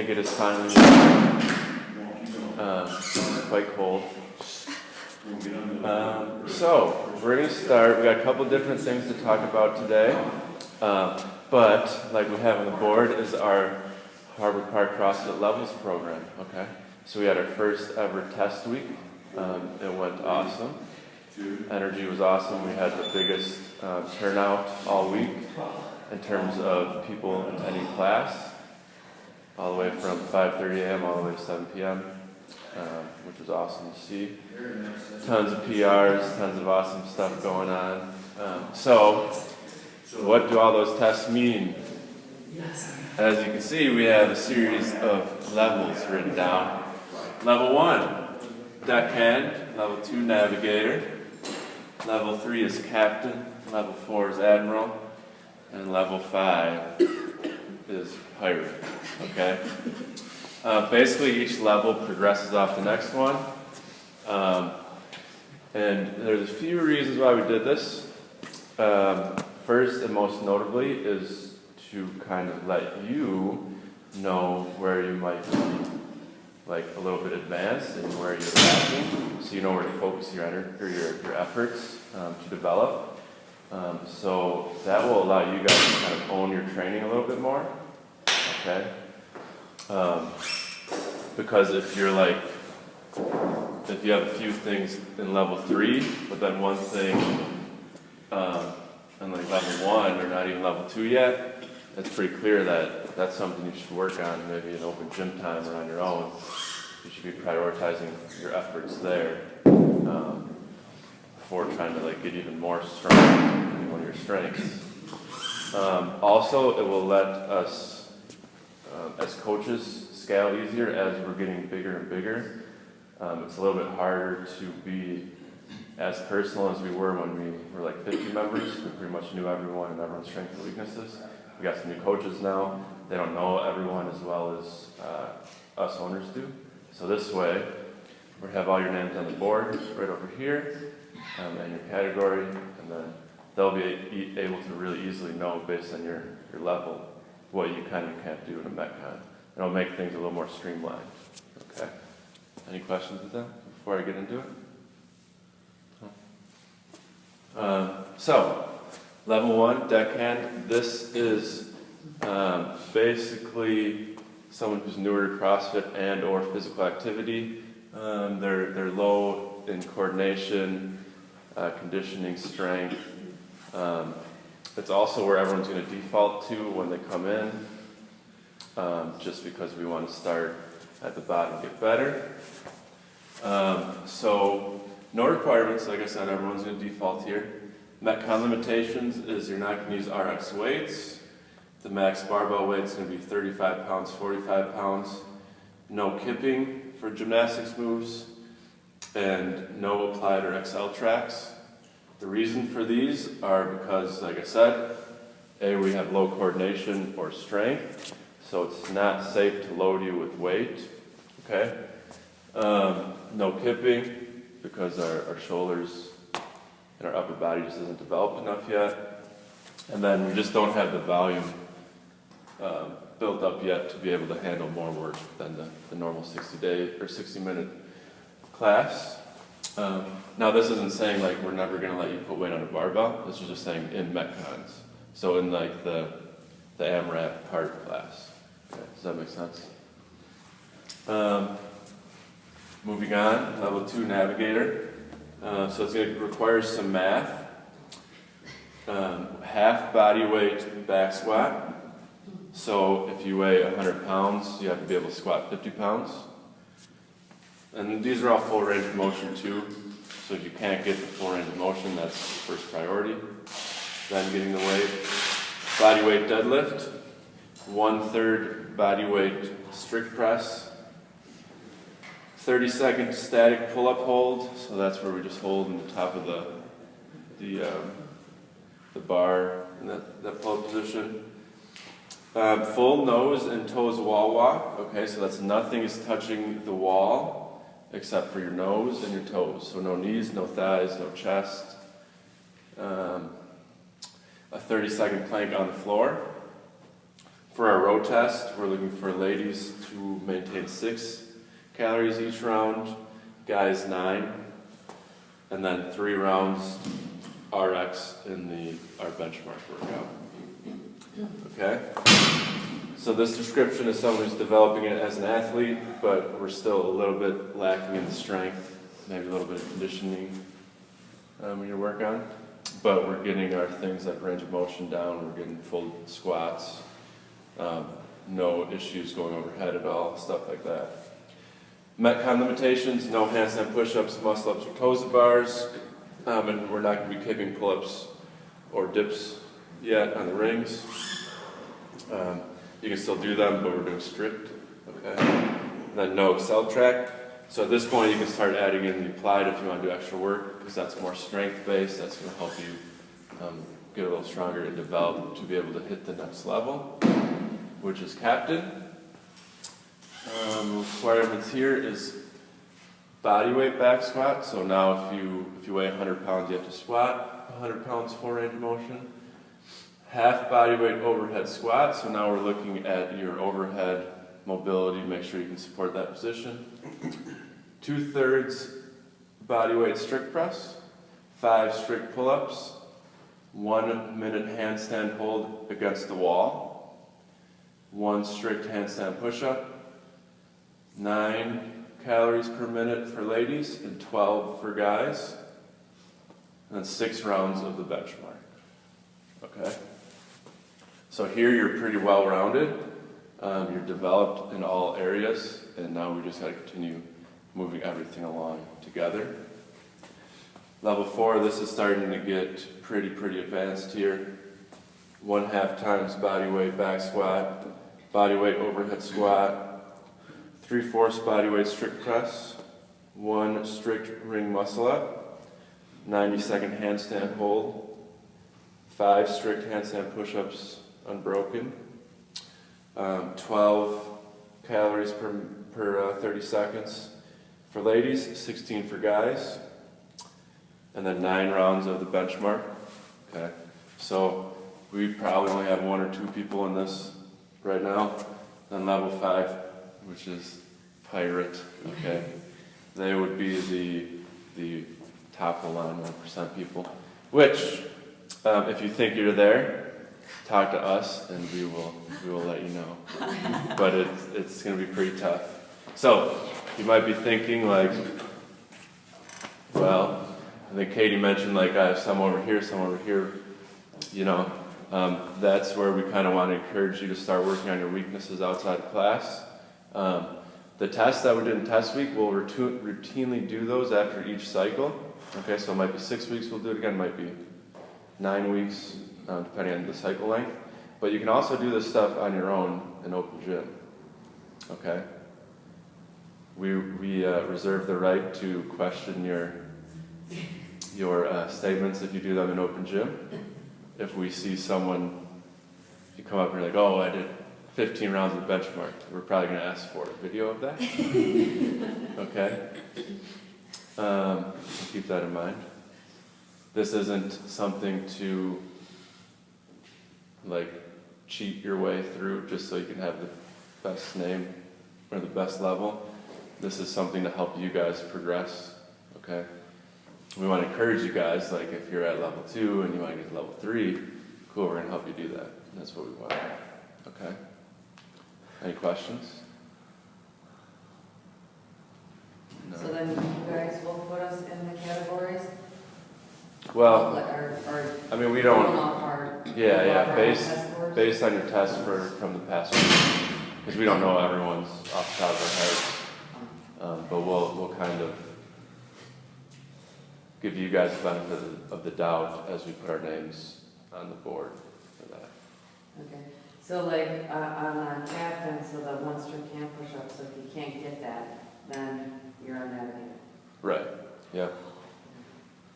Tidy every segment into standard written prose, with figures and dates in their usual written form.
think it is finally quite cold. So we're going to start. We got a couple different things to talk about today, but like we have on the board is our Harbor Park CrossFit Levels program. Okay, so we had our first ever test week. It went awesome. Energy was awesome. We had the biggest turnout all week in terms of people attending class, all the way from 5:30 a.m. all the way to 7 p.m., which was awesome to see. Tons of PRs, tons of awesome stuff going on. So what do all those tests mean? As you can see, we have a series of levels written down. Level 1, deckhand. Level 2, navigator. Level 3 is captain. Level 4 is admiral. And level 5 is pirate. Okay? Basically, each level progresses off the next one. And there's a few reasons why we did this. First and most notably is to kind of let you know where you might be like a little bit advanced and where you're lacking, so you know where to focus your energy or your efforts to develop. So that will allow you guys to kind of own your training a little bit more. Okay. Because if you have a few things in level 3, but then one thing in like level 1 or not even level 2 yet, it's pretty clear that that's something you should work on, maybe in open gym time or on your own. You should be prioritizing your efforts there before trying to like get even more strong in one of your strengths. Also, it will let us, as coaches, scale easier as we're getting bigger and bigger. It's a little bit harder to be as personal as we were when we were like 50 members. We pretty much knew everyone and everyone's strengths and weaknesses. We got some new coaches now. They don't know everyone as well as us owners do. So this way, we have all your names on the board right over here and your category, and then they'll be able to really easily know based on your level what you can and can't do in a Metcon. It'll make things a little more streamlined. Okay. Any questions with that before I get into it? So, level 1, deckhand. This is basically someone who's newer to CrossFit and or physical activity. They're low in coordination, conditioning, strength. It's also where everyone's going to default to when they come in, just because we want to start at the bottom and get better. So no requirements, like I said, everyone's going to default here. Metcon Limitations is you're not going to use RX weights. The max barbell weight is going to be 35 pounds, 45 pounds. No kipping for gymnastics moves, and no applied or XL tracks. The reason for these are because, like I said, we have low coordination or strength, so it's not safe to load you with weight. Okay? No kipping, because our shoulders and our upper body just isn't developed enough yet. And then we just don't have the volume built up yet to be able to handle more work than the normal 60-day or 60-minute class. Now this isn't saying like we're never going to let you put weight on a barbell. This is just saying in Metcons. So in like the AMRAP part class. Okay, does that make sense? Moving on, level 2, navigator. So it's going to require some math. Half body weight back squat. So if you weigh 100 pounds, you have to be able to squat 50 pounds. And these are all full range of motion too. So if you can't get the full range of motion, that's first priority. Then getting the weight. Body weight deadlift. 1/3 body weight strict press. 30-second static pull-up hold. So that's where we just hold in the top of the bar in that pull-up position. Full nose and toes wall walk. Okay, so that's nothing is touching the wall except for your nose and your toes. So no knees, no thighs, no chest. A 30-second plank on the floor. For our row test, we're looking for ladies to maintain 6 calories each round, guys 9, and then 3 rounds RX in our benchmark workout. Okay? So this description is someone who's developing it as an athlete, but we're still a little bit lacking in the strength, maybe a little bit of conditioning when you work on. But we're getting our things like range of motion down, we're getting full squats, no issues going overhead at all, stuff like that. Metcon limitations, no handstand push-ups, muscle-ups, or toes to bars, and we're not going to be kicking pull-ups or dips yet on the rings. You can still do them, but we're doing strict. Okay. And then no Excel track. So at this point, you can start adding in the applied if you want to do extra work, because that's more strength-based. That's going to help you get a little stronger and develop to be able to hit the next level, which is captain. Requirements here is body weight back squat. So now if you weigh 100 pounds, you have to squat 100 pounds full range of motion. Half body weight overhead squat. So now we're looking at your overhead mobility, make sure you can support that position. 2/3 body weight strict press, 5 strict pull-ups, 1 minute handstand hold against the wall, 1 strict handstand push-up, 9 calories per minute for ladies and 12 for guys, and then 6 rounds of the benchmark. Okay? So here you're pretty well-rounded. You're developed in all areas, and now we just got to continue moving everything along together. Level 4, this is starting to get pretty advanced here. 1/2 times body weight back squat, body weight overhead squat, 3/4 body weight strict press, 1 strict ring muscle up, 90-second handstand hold, 5 strict handstand push-ups unbroken, 12 calories per 30 seconds for ladies, 16 for guys, and then 9 rounds of the benchmark. Okay, so we probably only have 1 or 2 people in this right now. Then level 5, which is pirate. Okay, they would be the top of the line 1% people. Which, if you think you're there, talk to us and we will let you know. But it's going to be pretty tough. So you might be thinking like, well, I think Katie mentioned like I have some over here. You know, that's where we kind of want to encourage you to start working on your weaknesses outside of class. The tests that we did in test week, we'll routinely do those after each cycle. Okay, so it might be 6 weeks, we'll do it again, it might be 9 weeks, depending on the cycle length. But you can also do this stuff on your own in open gym. Okay? We reserve the right to question your statements if you do them in open gym. If we see someone, if you come up and you're like, oh, I did 15 rounds of the benchmark, we're probably going to ask for a video of that. Okay? Keep that in mind. This isn't something to like cheat your way through just so you can have the best name or the best level. This is something to help you guys progress. Okay? We want to encourage you guys, like if you're at level 2 and you want to get to level 3, cool, we're going to help you do that. That's what we want. Okay? Any questions? No. So then you guys will put us in the categories? Well, or I mean, we don't. Yeah, Based on your test from the past week, because we don't know everyone's off the top of our heads, but we'll kind of give you guys the benefit of the doubt as we put our names on the board for that. Okay. So like on our captain, so the 1 strict hand push-up, so if you can't get that, then you're unnavigated. Right. Yeah.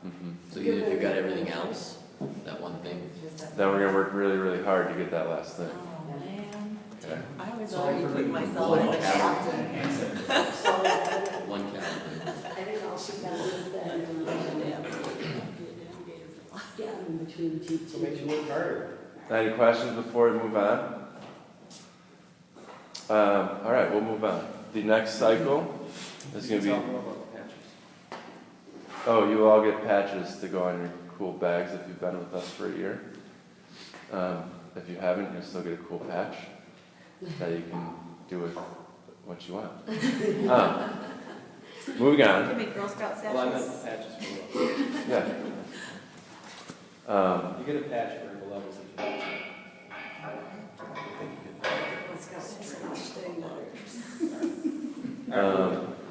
Mm-hmm. So even if you got everything else, that one thing. Then we're gonna work really hard to get that last thing. Oh, man. Okay. I always thought you put myself as a captain. One captain. I think all she got was that, yeah, in between teaching. So it makes you work harder. Any questions before we move on? All right, we'll move on. The next cycle is going to be. Oh, you all get patches to go on your cool bags if you've been with us for a year. If you haven't, you'll still get a cool patch that you can do with what you want. Moving You on. can make Girl Scout Well, I meant sashes. the patches for Yeah. you get a patch for the levels that you have.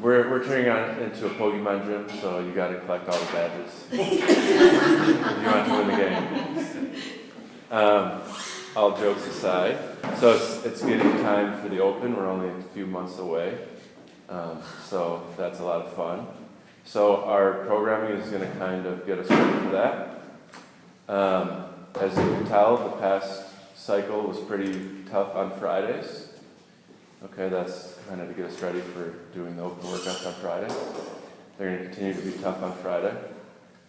We're turning on into a Pokemon gym, so you got to collect all the badges if you want to win the game. All jokes aside, so it's getting time for the Open. We're only a few months away, so that's a lot of fun. So our programming is going to kind of get us ready for that. As you can tell, the past cycle was pretty tough on Fridays. Okay, that's kind of to get us ready for doing the open workouts on Friday. They're going to continue to be tough on Friday,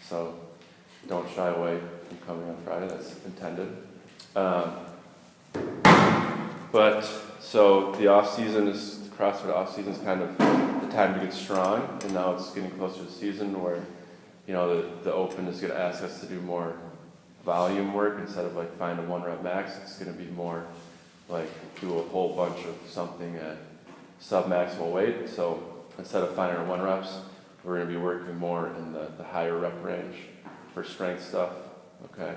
so don't shy away from coming on Friday. That's intended. But so the off season is the CrossFit off season is kind of the time to get strong, and now it's getting closer to the season where the open is going to ask us to do more volume work instead of like find a 1 rep max. It's going to be more like do a whole bunch of something at sub-maximal weight. So instead of finding our 1 reps, we're going to be working more in the higher rep range for strength stuff. Okay.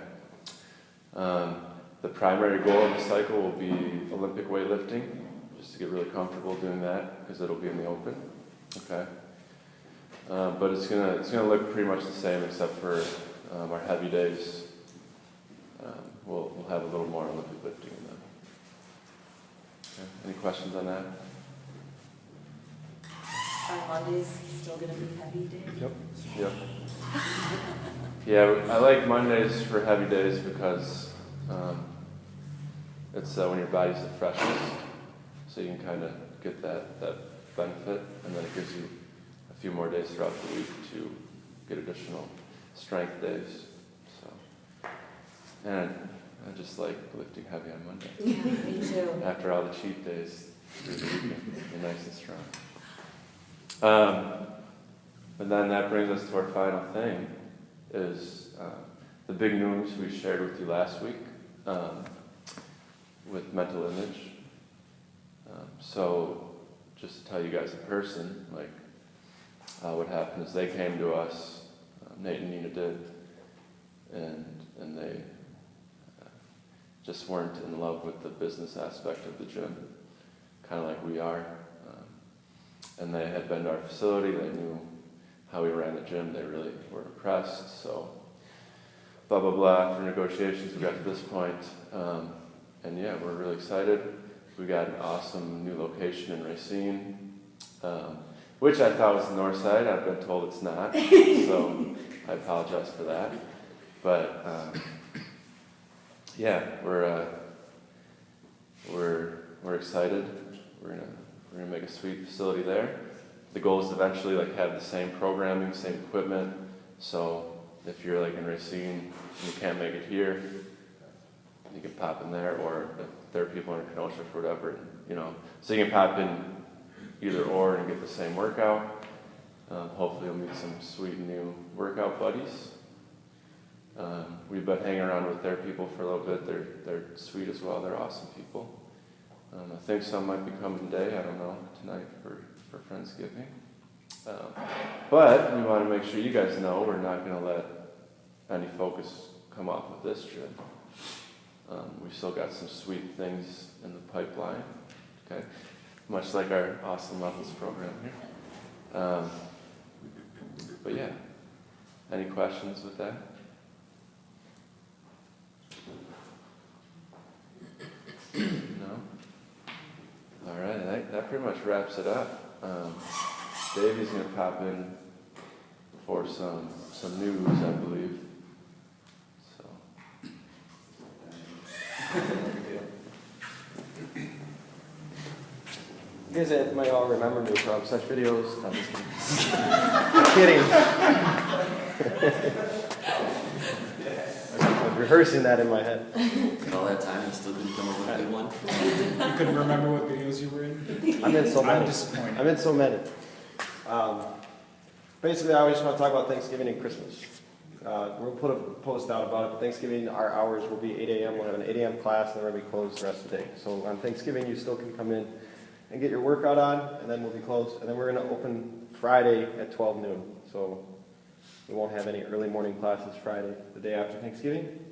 The primary goal of the cycle will be Olympic weightlifting, just to get really comfortable doing that because it'll be in the open. Okay. But it's gonna look pretty much the same except for our heavy days. We'll have a little more Olympic lifting in them. Okay. Any questions on that? Are Mondays still gonna be heavy days? Yep. Yeah, I like Mondays for heavy days because it's when your body's the freshest, so you can kind of get that benefit, and then it gives you a few more days throughout the week to get additional strength days. So, and I just like lifting heavy on Monday. Yeah, me too. After all the cheat days, you're nice and strong. And then that brings us to our final thing, is the big news we shared with you last week with mental image. So just to tell you guys in person, like what happened is they came to us, Nate and Nina did, and they just weren't in love with the business aspect of the gym, kind of like we are. And they had been to our facility, they knew how we ran the gym, they really were impressed, so blah, blah, blah. Through negotiations, we got to this point. And yeah, we're really excited. We got an awesome new location in Racine, which I thought was the north side. I've been told it's not, so I apologize for that. But yeah, we're excited. We're gonna make a sweet facility there. The goal is to eventually like have the same programming, same equipment. So if you're like in Racine and you can't make it here, you can pop in there, or if there are people in Kenosha for whatever, so you can pop in either or and get the same workout. Hopefully you'll meet some sweet new workout buddies. We've been hanging around with their people for a little bit. They're sweet as well. They're awesome people. I think some might be coming today. I don't know, tonight for Friendsgiving. But we want to make sure you guys know we're not going to let any focus come off of this gym. We've still got some sweet things in the pipeline. Okay, much like our awesome levels program here. But yeah, any questions with that? No? All right, that pretty much wraps it up. Davey's going to pop in for some news, I believe. So. You guys might all remember me from such videos. I'm just kidding. rehearsing that in my head. Got all that time and still didn't come up with a good one? You couldn't remember what videos you were in? I'm in so I'm many. disappointed. I'm in so many. Basically, I always want to talk about Thanksgiving and Christmas. We'll put a post out about it, but Thanksgiving, our hours will be 8 a.m. We'll have an 8 a.m. class, and then we'll be closed the rest of the day. So on Thanksgiving, you still can come in and get your workout on, and then we'll be closed. And then we're going to open Friday at 12 noon. So we won't have any early morning classes Friday, the day after Thanksgiving.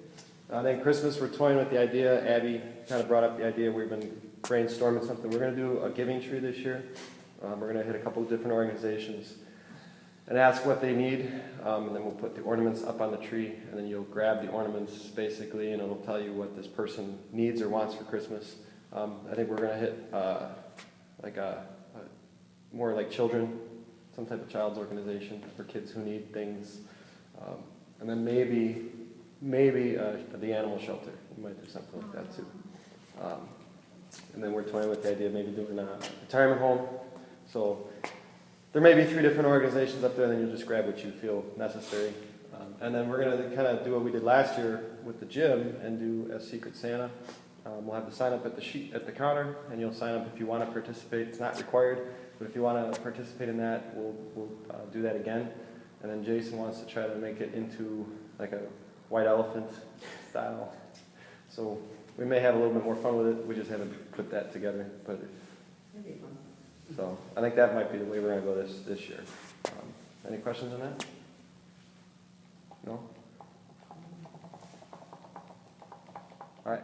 Then Christmas, we're toying with the idea. Abby kind of brought up the idea. We've been brainstorming something. We're going to do a giving tree this year. We're going to hit a couple of different organizations and ask what they need, and then we'll put the ornaments up on the tree, and then you'll grab the ornaments basically, and it'll tell you what this person needs or wants for Christmas. I think we're going to hit like a more like children, some type of child's organization for kids who need things, and then maybe the animal shelter. We might do something like that too. And then we're toying with the idea of maybe doing a retirement home. So there may be 3 different organizations up there, and then you'll just grab what you feel necessary. And then we're going to kind of do what we did last year with the gym and do a Secret Santa. We'll have the sign up at the counter, and you'll sign up if you want to participate. It's not required, but if you want to participate in that, we'll do that again. And then Jason wants to try to make it into like a white elephant style. So we may have a little bit more fun with it. We just haven't put that together. But That'd be fun. so I think that might be the way we're going to go this year. Any questions on that? No? All right.